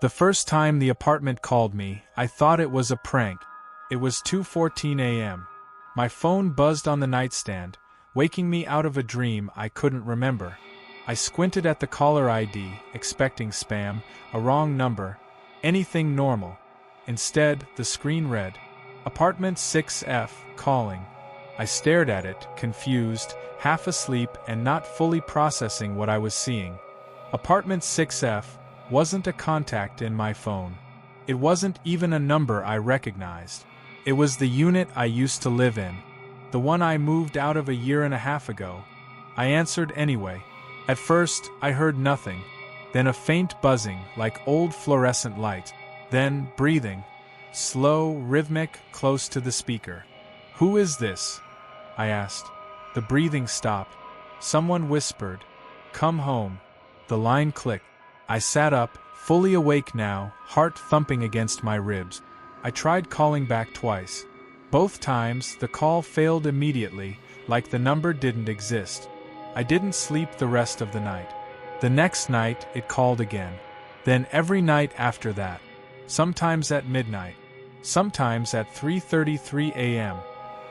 The first time the apartment called me, I thought it was a prank. It was 2:14 a.m. My phone buzzed on the nightstand, waking me out of a dream I couldn't remember. I squinted at the caller ID, expecting spam, a wrong number, anything normal. Instead, the screen read, Apartment 6F, calling. I stared at it, confused, half asleep and not fully processing what I was seeing. Apartment 6F wasn't a contact in my phone. It wasn't even a number I recognized. It was the unit I used to live in, the one I moved out of a year and a half ago. I answered anyway. At first, I heard nothing, then a faint buzzing like old fluorescent light, then breathing, slow, rhythmic, close to the speaker. "Who is this?" I asked. The breathing stopped. Someone whispered, "Come home." The line clicked. I sat up, fully awake now, heart thumping against my ribs. I tried calling back twice. Both times, the call failed immediately, like the number didn't exist. I didn't sleep the rest of the night. The next night, it called again. Then every night after that. Sometimes at midnight. Sometimes at 3:33 a.m.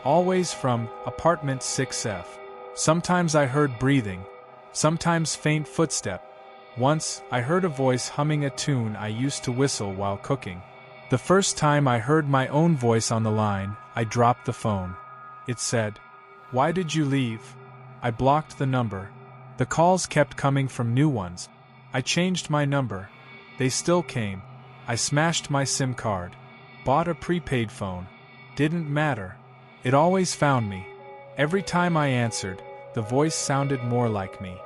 Always from Apartment 6F. Sometimes I heard breathing. Sometimes faint footstep. Once, I heard a voice humming a tune I used to whistle while cooking. The first time I heard my own voice on the line, I dropped the phone. It said, "Why did you leave?" I blocked the number. The calls kept coming from new ones. I changed my number. They still came. I smashed my SIM card. Bought a prepaid phone. Didn't matter. It always found me. Every time I answered, the voice sounded more like me.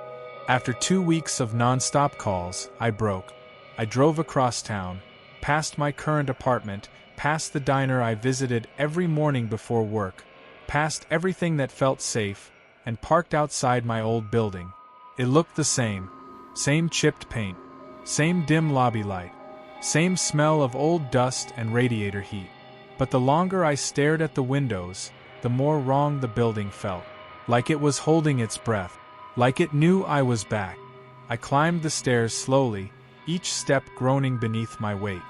After 2 weeks of non-stop calls, I broke. I drove across town, past my current apartment, past the diner I visited every morning before work, past everything that felt safe, and parked outside my old building. It looked the same. Same chipped paint. Same dim lobby light. Same smell of old dust and radiator heat. But the longer I stared at the windows, the more wrong the building felt. Like it was holding its breath. Like it knew I was back. I climbed the stairs slowly, each step groaning beneath my weight.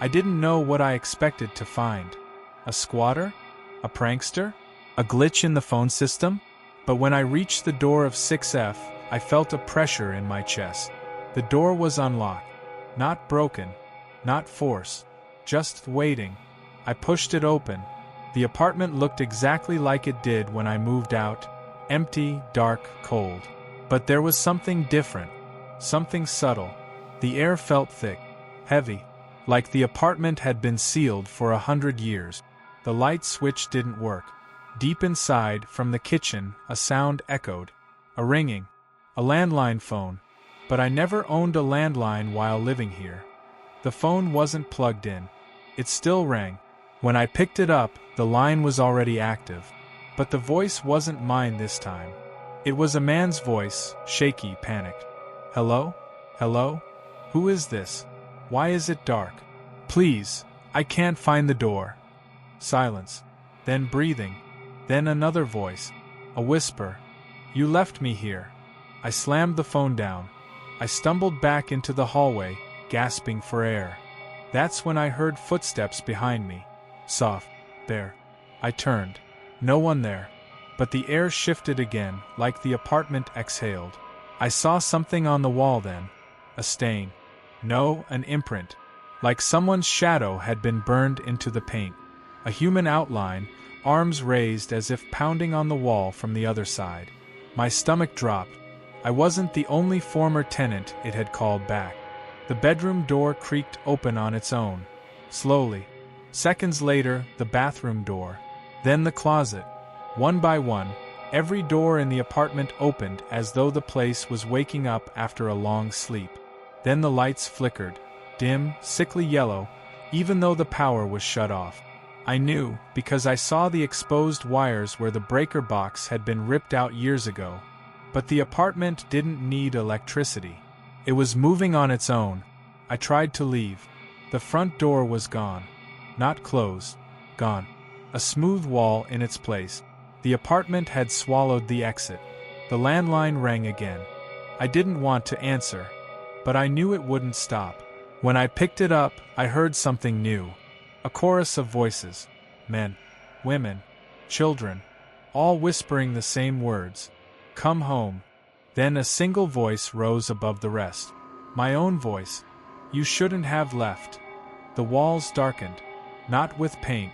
I didn't know what I expected to find. A squatter? A prankster? A glitch in the phone system? But when I reached the door of 6F, I felt a pressure in my chest. The door was unlocked. Not broken. Not forced. Just waiting. I pushed it open. The apartment looked exactly like it did when I moved out. Empty, dark, cold. But there was something different. Something subtle. The air felt thick. Heavy. Like the apartment had been sealed for 100 years. The light switch didn't work. Deep inside, from the kitchen, a sound echoed. A ringing. A landline phone. But I never owned a landline while living here. The phone wasn't plugged in. It still rang. When I picked it up, the line was already active. But the voice wasn't mine this time. It was a man's voice, shaky, panicked. "Hello? Hello? Who is this? Why is it dark? Please, I can't find the door." Silence. Then breathing. Then another voice. A whisper. "You left me here." I slammed the phone down. I stumbled back into the hallway, gasping for air. That's when I heard footsteps behind me. Soft. There. I turned. No one there. But the air shifted again, like the apartment exhaled. I saw something on the wall then. A stain. No, an imprint. Like someone's shadow had been burned into the paint. A human outline, arms raised as if pounding on the wall from the other side. My stomach dropped. I wasn't the only former tenant it had called back. The bedroom door creaked open on its own. Slowly. Seconds later, the bathroom door. Then the closet. One by one, every door in the apartment opened as though the place was waking up after a long sleep. Then the lights flickered. Dim, sickly yellow, even though the power was shut off. I knew, because I saw the exposed wires where the breaker box had been ripped out years ago. But the apartment didn't need electricity. It was moving on its own. I tried to leave. The front door was gone. Not closed. Gone. A smooth wall in its place. The apartment had swallowed the exit. The landline rang again. I didn't want to answer. But I knew it wouldn't stop. When I picked it up, I heard something new. A chorus of voices. Men, women, children, all whispering the same words. Come home. Then a single voice rose above the rest. My own voice. You shouldn't have left. The walls darkened. Not with paint.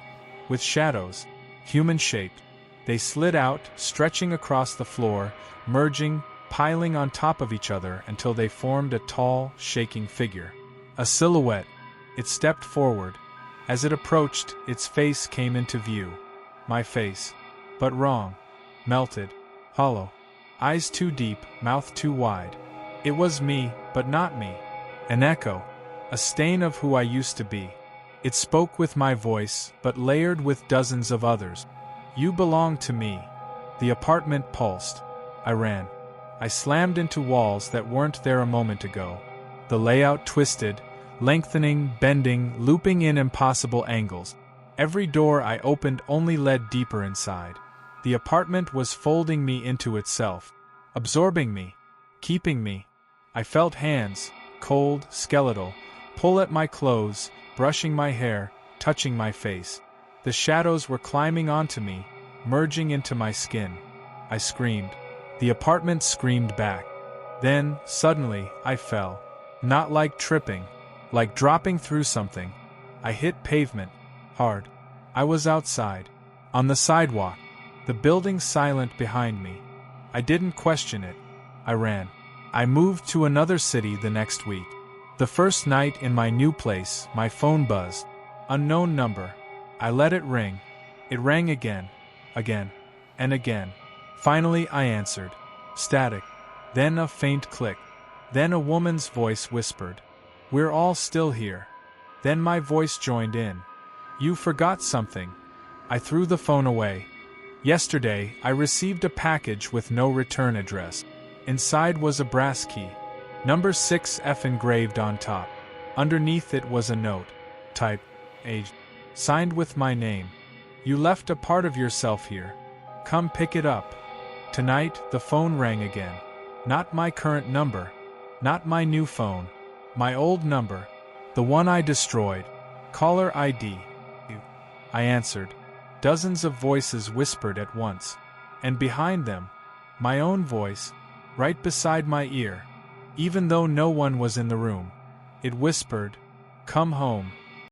With shadows. Human-shaped. They slid out, stretching across the floor, merging, piling on top of each other until they formed a tall, shaking figure. A silhouette. It stepped forward. As it approached, its face came into view. My face. But wrong. Melted. Hollow. Eyes too deep, mouth too wide. It was me, but not me. An echo. A stain of who I used to be. It spoke with my voice, but layered with dozens of others. You belong to me. The apartment pulsed. I ran. I slammed into walls that weren't there a moment ago. The layout twisted, lengthening, bending, looping in impossible angles. Every door I opened only led deeper inside. The apartment was folding me into itself, absorbing me, keeping me. I felt hands, cold, skeletal, pull at my clothes, brushing my hair, touching my face. The shadows were climbing onto me, merging into my skin. I screamed. The apartment screamed back. Then, suddenly, I fell. Not like tripping, like dropping through something. I hit pavement, hard. I was outside, on the sidewalk, the building silent behind me. I didn't question it. I ran. I moved to another city the next week. The first night in my new place, my phone buzzed. Unknown number. I let it ring. It rang again, and again. Finally I answered. Static. Then a faint click. Then a woman's voice whispered. We're all still here. Then my voice joined in. You forgot something. I threw the phone away. Yesterday, I received a package with no return address. Inside was a brass key. Number 6F engraved on top. Underneath it was a note. Type. Age. Signed with my name. You left a part of yourself here. Come pick it up. Tonight, the phone rang again. Not my current number. Not my new phone. My old number. The one I destroyed. Caller ID. I answered. Dozens of voices whispered at once. And behind them, my own voice, right beside my ear. Even though no one was in the room. It whispered, come home.